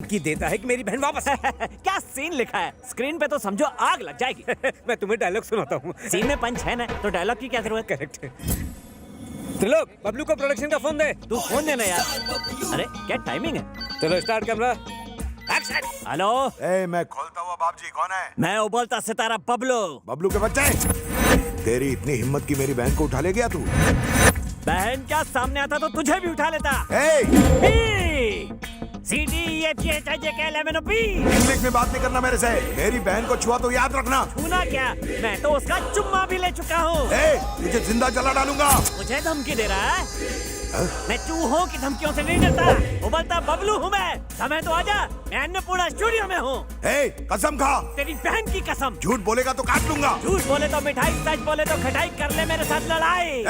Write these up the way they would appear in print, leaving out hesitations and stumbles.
की देता है कि मेरी बहन वापस क्या सीन लिखा है स्क्रीन पे तो समझो आग लग जाएगी। मैं तुम्हें डायलॉग सुनाता हूँ। सीन में पंच है ना तो डायलॉग की क्या जरूरत। करेक्ट। त्रिलोक, बबलू को प्रोडक्शन का फोन दे। तू फोन देना यार। अरे क्या टाइमिंग है। चलो स्टार्ट कैमरा एक्शन। हेलो मैं खोलता हुआ बाबजी कौन है? मैं उबलता सितारा बबलू। बबलू के बच्चे, तेरी इतनी हिम्मत की मेरी बहन को उठा ले गया तू? बहन क्या सामने आता तो तुझे भी उठा लेता। इंग्लिश में बात नहीं करना मेरे से। मेरी बहन को छुआ तो याद रखना। छूना क्या, मैं तो उसका चुम्मा भी ले चुका हूँ। तुझे जिंदा जला डालूंगा। मुझे धमकी दे रहा है? मैं चूहों की धमकियों से नहीं डरता। उबलता बबलू हूँ मैं। समय तो आजा, मैं अन्नपूर्णा स्टूडियो में हूँ। कसम खा। तेरी बहन की कसम। झूठ बोलेगा तो काट लूंगा। झूठ बोले तो मिठाई, सच बोले तो खटाई, कर ले मेरे साथ लड़ाई।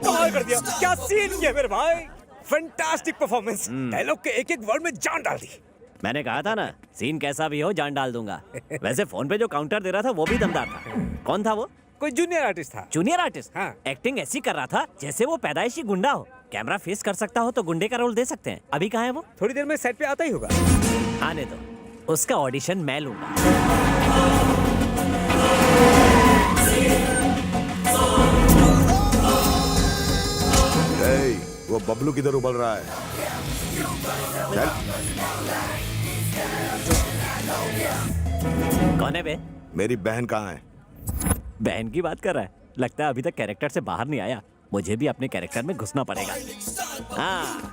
कमाल कर दिया, क्या सीन किया मेरे भाई। Fantastic performance. डायलॉग के एक एक वर्ड में जान डाल दी। मैंने कहा था ना, सीन कैसा भी हो जान डाल दूंगा। वैसे फोन पे जो काउंटर दे रहा था वो भी दमदार था। कौन था वो? कोई जूनियर आर्टिस्ट था। Junior artist? हाँ। एक्टिंग ऐसी कर रहा था जैसे वो पैदाइशी गुंडा हो। कैमरा फेस कर सकता हो तो गुंडे का रोल दे सकते हैं। अभी कहाँ है वो? थोड़ी देर में सेट पे आता ही होगा। आने दो, उसका ऑडिशन मैं लूंगा। वो बबलू किधर उबल रहा है? चल। कौन है बे? मेरी बहन कहाँ है? बहन की बात कर रहा है। लगता है अभी तक कैरेक्टर से बाहर नहीं आया। मुझे भी अपने कैरेक्टर में घुसना पड़ेगा। हाँ,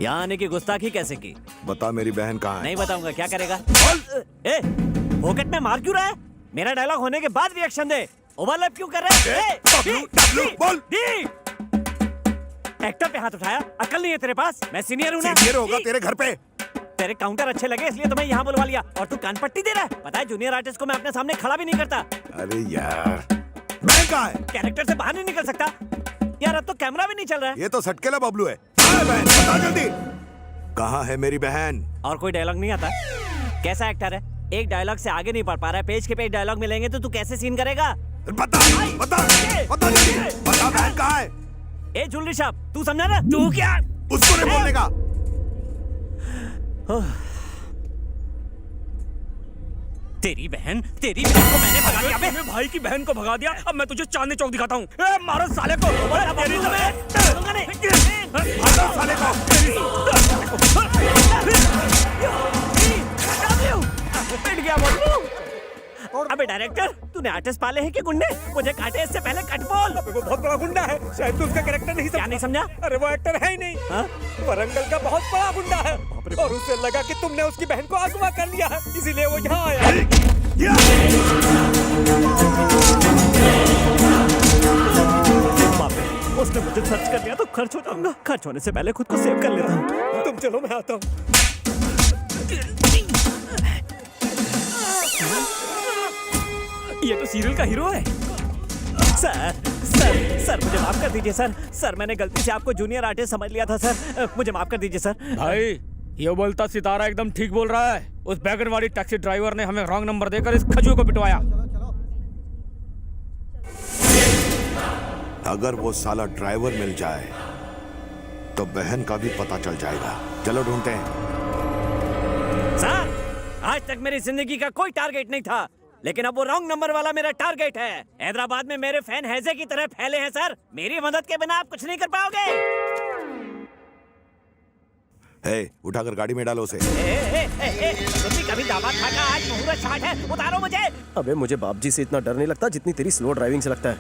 यहाँ आने की गुस्ताखी कैसे की? बता मेरी बहन कहाँ है? नहीं बताऊंगा। क्या करेगा? ए, पॉकेट में मार क्यों रहा है? मेरा डायलॉग होने के बाद रिएक्शन दे। ओवरलैप क्यों कर रहा है? बोल। एक्टर पे हाथ उठाया, अकल नहीं है तेरे पास? मैं सीनियर हूँ ना। सीनियर होगा तेरे घर पे। तेरे काउंटर अच्छे लगे इसलिए तो मैं यहाँ बुलवा लिया, और तू कान पट्टी दे रहा है। पता है जूनियर आर्टिस्ट को मैं अपने सामने खड़ा भी नहीं करता। अरे यार, बहन कहाँ है? कैरेक्टर से बाहर नहीं निकल सकता यार। अब तो कैमरा भी नहीं चल रहा है। ये तो सटकेला बबलू है। बहन बता जल्दी, कहाँ है मेरी बहन? और कोई डायलॉग नहीं आता? कैसा एक्टर है, एक डायलॉग से आगे नहीं बढ़ पा रहा है। पेज के पेज डायलॉग मिलेंगे तो तू कैसे सीन करेगा? बता जल्दी, बता बहन कहाँ है? ए जुलरी साहब, तू समझा ना? तू क्या उसको नहीं बोलने का। तेरी बहन को मैंने भगा दिया। मेरे भाई की बहन को भगा दिया। अब मैं तुझे चांदनी चौक दिखाता हूँ। मारो साले को। साले पिट गया बबलू। अबे डायरेक्टर, तूने आर्टिस्ट पाले हैं कि गुंडे? मुझे काटे इससे पहले कट बोल। वो बहुत बड़ा गुंडा है। शायद तू उसका कैरेक्टर नहीं समझा। क्या नहीं समझा? अरे वो एक्टर है ही नहीं। वरंगल का बहुत बड़ा गुंडा है, और उसे लगा कि तुमने उसकी बहन को अगवा कर लिया है, इसीलिए वो यहाँ आया। उसने मुझे खर्च कर लिया तो खर्च हो जाऊंगा। खर्च होने से पहले खुद को सेव कर लेता हूँ। तुम चलो, मैं आता हूँ। ये तो सीरियल का हीरो है। सर मुझे माफ कर दीजिए सर। मैंने गलती से आपको जूनियर आर्टिस्ट समझ लिया था सर। मुझे माफ कर दीजिए सर। भाई, ये बोलता सितारा एकदम ठीक बोल रहा है। उस बैगन वाली टैक्सी ड्राइवर ने हमें रॉन्ग नंबर देकर इस खजूर को पिटवाया। अगर वो साला ड्राइवर मिल जाए तो बहन का भी पता चल जाएगा। चलो ढूंढते हैं। सर, आज तक मेरी जिंदगी का कोई टारगेट नहीं था, लेकिन अब वो रॉन्ग नंबर वाला मेरा टारगेट है। हैदराबाद में मेरे फैन हैजे की तरह फैले हैं सर। मेरी मदद के बिना आप कुछ नहीं कर पाओगे। उठाकर गाड़ी में डालो उसे। तुम भी कभी दामाद था का? आज मुहूर्त शाट है, उतारो मुझे। अबे मुझे बापजी से इतना डर नहीं लगता जितनी तेरी स्लो ड्राइविंग से लगता है।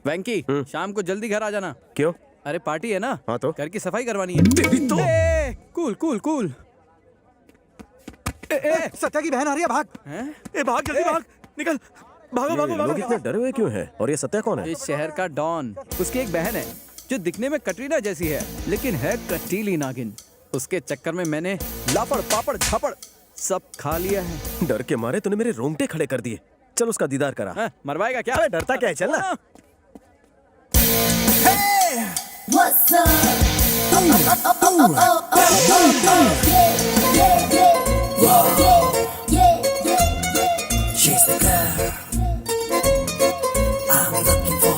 वेंकी, शाम को जल्दी घर आ जाना। क्यों? अरे पार्टी है ना। हाँ तो घर की सफाई करवानी है। तेरी तो। कूल। सत्या की बहन आ रही है, भाग। भाग जल्दी, भाग, निकल, भागो। लोग इतने डरे हुए क्यों हैं? और ये सत्या कौन है? इस शहर का डॉन। उसकी एक बहन है जो दिखने में कटरीना जैसी है, लेकिन है कटीली नागिन। उसके चक्कर में मैंने लापड़ पापड़ झापड़ सब खा लिया है। डर के मारे तूने मेरे रोंगटे खड़े कर दिए। चल उसका दीदार करा। मरवाएगा क्या? अरे डरता क्या है, चल ना। What's up? She's the girl I'm looking for.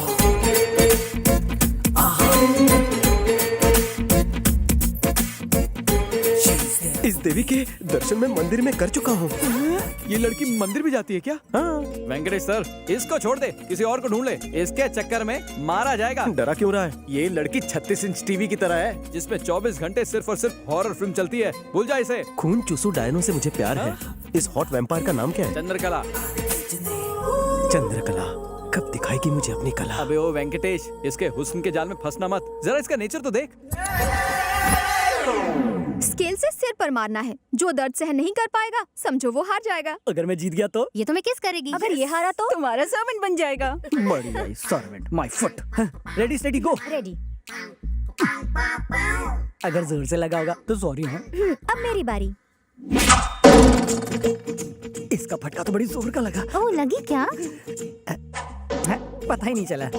देवी के दर्शन मैं मंदिर में कर चुका हूँ। ये लड़की मंदिर भी जाती है क्या? हाँ। वेंकटेश सर, इसको छोड़ दे, किसी और को ढूंढ ले। इसके चक्कर में मारा जाएगा। डरा क्यों रहा है? ये लड़की 36 इंच टीवी की तरह है, जिसमें 24 घंटे सिर्फ और सिर्फ हॉरर फिल्म चलती है। भूल जा इसे। खून चूसू डायनो से मुझे प्यार है। इस हॉट वैम्पायर का नाम क्या है? चंद्रकला। चंद्रकला। कब दिखाएगी मुझे अपनी कला? अबे ओ वेंकटेश, इसके हुस्न के जाल में फंसना मत। जरा इसका नेचर तो देख। स्केल से सिर पर मारना है। जो दर्द सहन नहीं कर पाएगा, समझो वो हार जाएगा। अगर मैं जीत गया तो? ये तुम्हें किस करेगी? अगर ये हारा तो तुम्हारा सर्वेंट बन जाएगा। बढ़िया, servant my foot. Ready steady go. Ready. अगर जोर से लगा होगा तो सॉरी। हाँ, अब मेरी बारी। इसका फटका तो बड़ी जोर का लगा। ओह, लगी क्या? पता ही नहीं चला।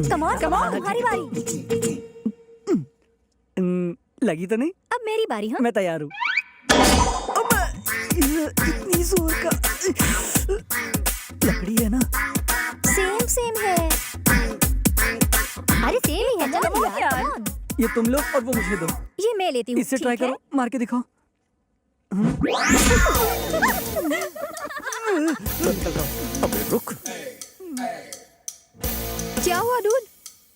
कम ऑन तुम्हारी बारी। लगी तो नहीं? अब मेरी बारी। हाँ, मैं तैयार हूँ। इतनी जोर का लकड़ी है ना? सेम है। अरे सेम ही है। चलो यार, come on। ये तुम लो और वो मुझे दो। ये मैं लेती हूँ। इससे ट्राई ठीक है? करो, मार के दिखाओ। अबे रुक। क्या हुआ डूड?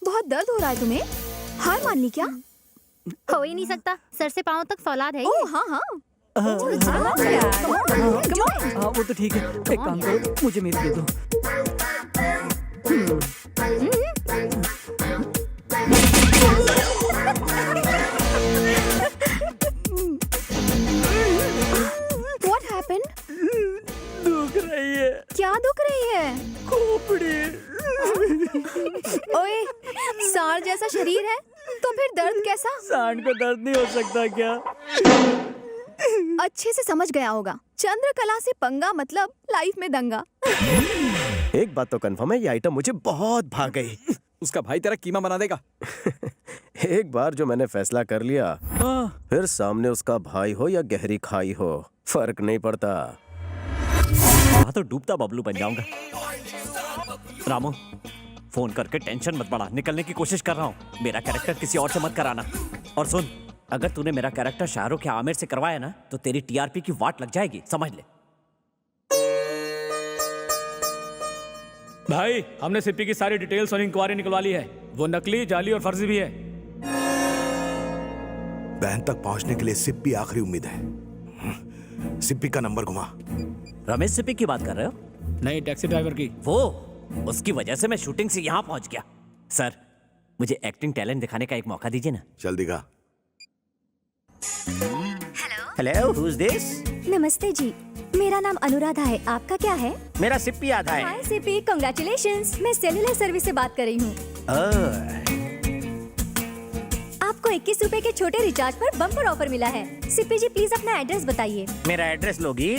बहुत दर्द हो रहा है तुम्हें? हार मान ली क्या? हो ही नहीं सकता, सर से पांव तक फौलाद है ये। ओह हाँ हाँ। हाँ वो तो ठीक है। एक काम करो, मुझे मेरी दे दो। What happened? दुख रही है क्या दुख रही है? खोपड़ी। ओए, सांड जैसा शरीर है तो फिर दर्द कैसा? सांड को दर्द नहीं हो सकता क्या? अच्छे से समझ गया होगा। चंद्रकला से पंगा मतलब लाइफ में दंगा। एक बात तो कंफर्म है, ये आइटम मुझे बहुत भाग गई। उसका भाई तेरा कीमा बना देगा। एक बार जो मैंने फैसला कर लिया, फिर सामने उसका भाई हो या गहरी खाई हो, फर्क नहीं पड़ता। हाँ तो डूबता बबलू बन जाऊंगा। रामू, फोन करके टेंशन मत बढ़ा, निकलने की कोशिश कर रहा हूँ। मेरा कैरेक्टर किसी और से मत कराना। और सुन, अगर तूने मेरा कैरेक्टर शाहरुख या आमिर से करवाया ना, तो तेरी टीआरपी की वाट लग जाएगी, समझ ले। भाई, हमने सिप्पी की सारी डिटेल्स और इंक्वायरी निकलवा ली है। वो नकली, जाली और फर्जी भी है। बहन तक पहुंचने के लिए सिप्पी आखिरी उम्मीद है। सिप्पी का नंबर घुमा। रमेश सिप्पी की बात कर रहे हो? नहीं, टैक्सी ड्राइवर की। वो, उसकी वजह से मैं शूटिंग से यहाँ पहुंच गया। सर, मुझे एक्टिंग टैलेंट दिखाने का एक मौका दीजिए ना। चल दिखा। Hello, who is this? नमस्ते जी, मेरा नाम अनुराधा है। आपका क्या है? मेरा सिप्पी आधा है। हाय सिपी, कांग्रेचुलेशंस। मैं सेलुलर सर्विस से बात कर रही हूँ। आपको 21 रुपए के छोटे रिचार्ज पर बम्पर ऑफर मिला है। सिपी जी प्लीज अपना एड्रेस बताइए। मेरा एड्रेस लोगी?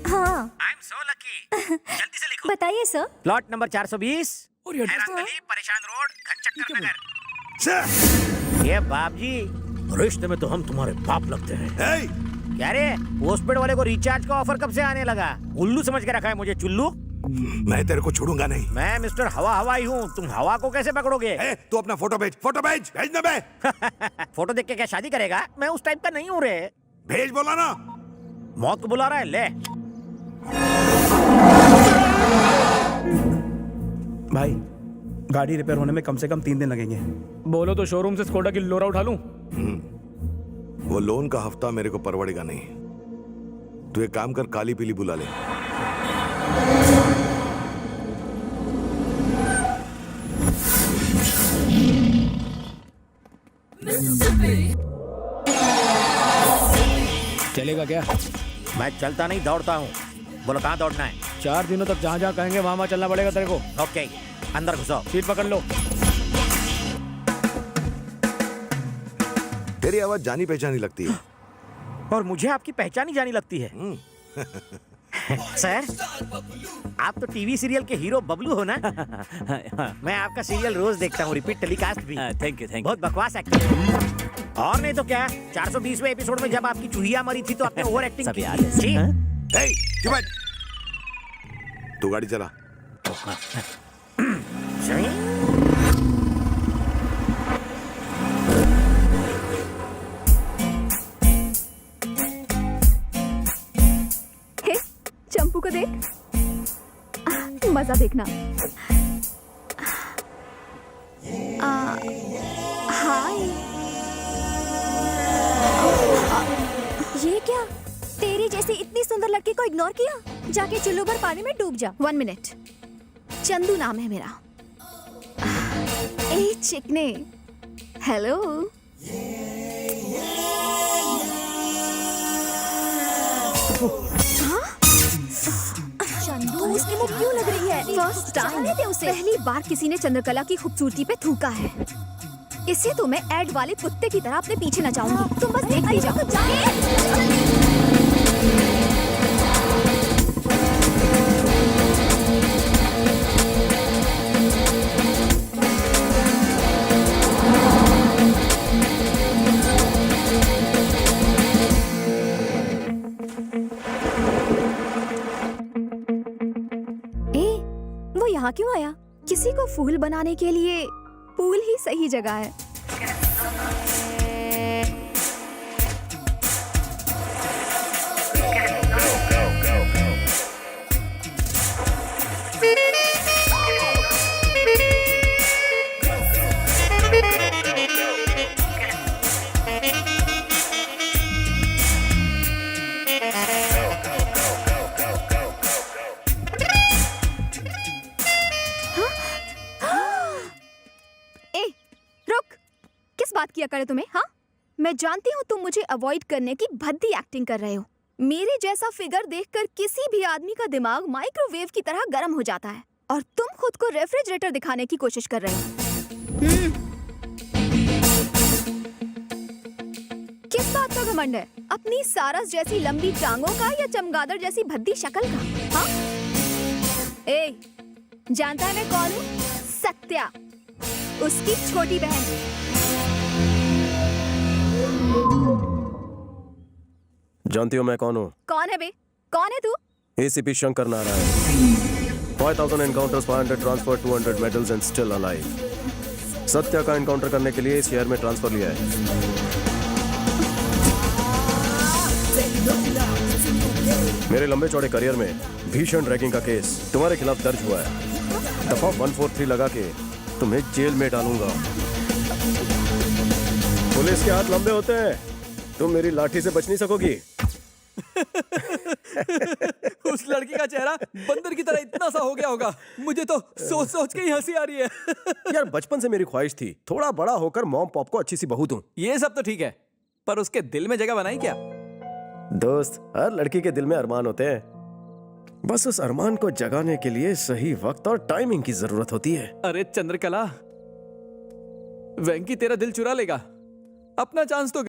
हाँ। I am so lucky. जल्दी से लिखो। बताइए सर। प्लॉट नंबर 420, और ये परेशान रोड, घनचक्कर नगर। ये बाप जी, रिश्ते में तो हम तुम्हारे बाप लगते हैं। क्या रे, पोस्टपेड वाले को रिचार्ज का ऑफर कब से आने लगा? उल्लू समझ के रखा है मुझे, चुल्लू। मैं तेरे को छोड़ूंगा नहीं। मैं मिस्टर हवा हवाई हूँ, तुम हवा को कैसे पकड़ोगे? तू अपना फोटो भेज, भेजना बे। फोटो देख के क्या शादी करेगा? मैं उस टाइप का नहीं हूँ रे। भेज बोला ना। मौत को बुला रहा है, ले। भाई, गाड़ी रिपेयर होने में कम से कम 3 दिन लगेंगे। बोलो तो शोरूम से स्कोडा की लोरा उठा लूं? वो लोन का हफ्ता मेरे को परवड़ेगा नहीं। तू एक काम कर, काली पीली बुला ले। चलेगा क्या? मैं चलता नहीं, दौड़ता हूँ। बोलो कहाँ दौड़ना है? 4 दिनों तक जहाँ जहाँ कहेंगे वहाँ चलना पड़ेगा तेरे को। ओके, अंदर घुसो। सीट पकड़ लो। तेरी आवाज जानी पहचानी लगती है। और मुझे आपकी पहचान ही जानी लगती है। सर, आप तो टीवी सीरियल के हीरो बबलू हो ना? मैं आपका सीरियल रोज देखता हूँ, रिपीट टेलीकास्ट भी। थैंक यू, बहुत बकवास एक्टिंग। और नहीं तो क्या, 420वें एपिसोड में जब आपकी चूहिया मरी थी तो आपने ओवर एक्टिंग की थी। चुप बैठ। तू गाड़ी चला। देख, मजा देखना। हाय। ये क्या? तेरी जैसी इतनी सुंदर लड़की को इग्नोर किया? जाके चुल्लू भर पानी में डूब जा। 1 मिनट। चंदू नाम है मेरा। ए चिकने, हेलो। चंदू, उसकी मुंह क्यों लग रही है? फर्स्ट टाइम उसे पहली बार किसी ने चंद्रकला की खूबसूरती पे थूका है। इसे तो मैं ऐड वाले कुत्ते की तरह अपने पीछे नचाऊंगी। तुम बस देखते जाओ। वो यहाँ क्यों आया? किसी को फूल बनाने के लिए पूल ही सही जगह है। बात किया करे तुम्हें? हाँ, मैं जानती हूँ तुम मुझे अवॉइड करने की भद्दी एक्टिंग कर रहे हो। मेरे जैसा फिगर देखकर किसी भी आदमी का दिमाग माइक्रोवेव की तरह गर्म हो जाता है, और तुम खुद को रेफ्रिजरेटर दिखाने की कोशिश कर रहे हो। किस बात का घमंड है? अपनी सारस जैसी लंबी टांगों का या चमगादड़ जैसी भद्दी शक्ल का? हाँ? ए, जानता है मैं कौन हूँ? सत्या, उसकी छोटी बहन। जानती हो मैं कौन हूँ? कौन है बे? कौन है तू? ACP Shankar Narayan. 5000 encounters, 500 transfer, 200 medals and still alive. Satya का एनकाउंटर करने के लिए इस शहर में ट्रांसफर लिया है। मेरे लंबे चौड़े करियर में भीषण रैगिंग का केस तुम्हारे खिलाफ दर्ज हुआ है। दफा 143 लगा के तुम्हें जेल में डालूंगा। पुलिस के हाथ लंबे होते हैं, तुम मेरी लाठी से बच नहीं सकोगी। उस लड़की का चेहरा बंदर की तरह इतना सा हो गया होगा, मुझे तो सोच सोच के ही हंसी आ रही है। यार बचपन से मेरी ख्वाहिश थी थोड़ा बड़ा होकर मॉम पॉप को अच्छी सी बहू दूं। ये सब तो ठीक है, पर उसके दिल में जगह बनाई क्या? दोस्त, हर लड़की के दिल में अरमान होते हैं, बस उस अरमान को जगाने के लिए सही वक्त और टाइमिंग की जरूरत होती है। अरे चंद्रकला, वेंकी तेरा दिल चुरा लेगा, अपना चांस तो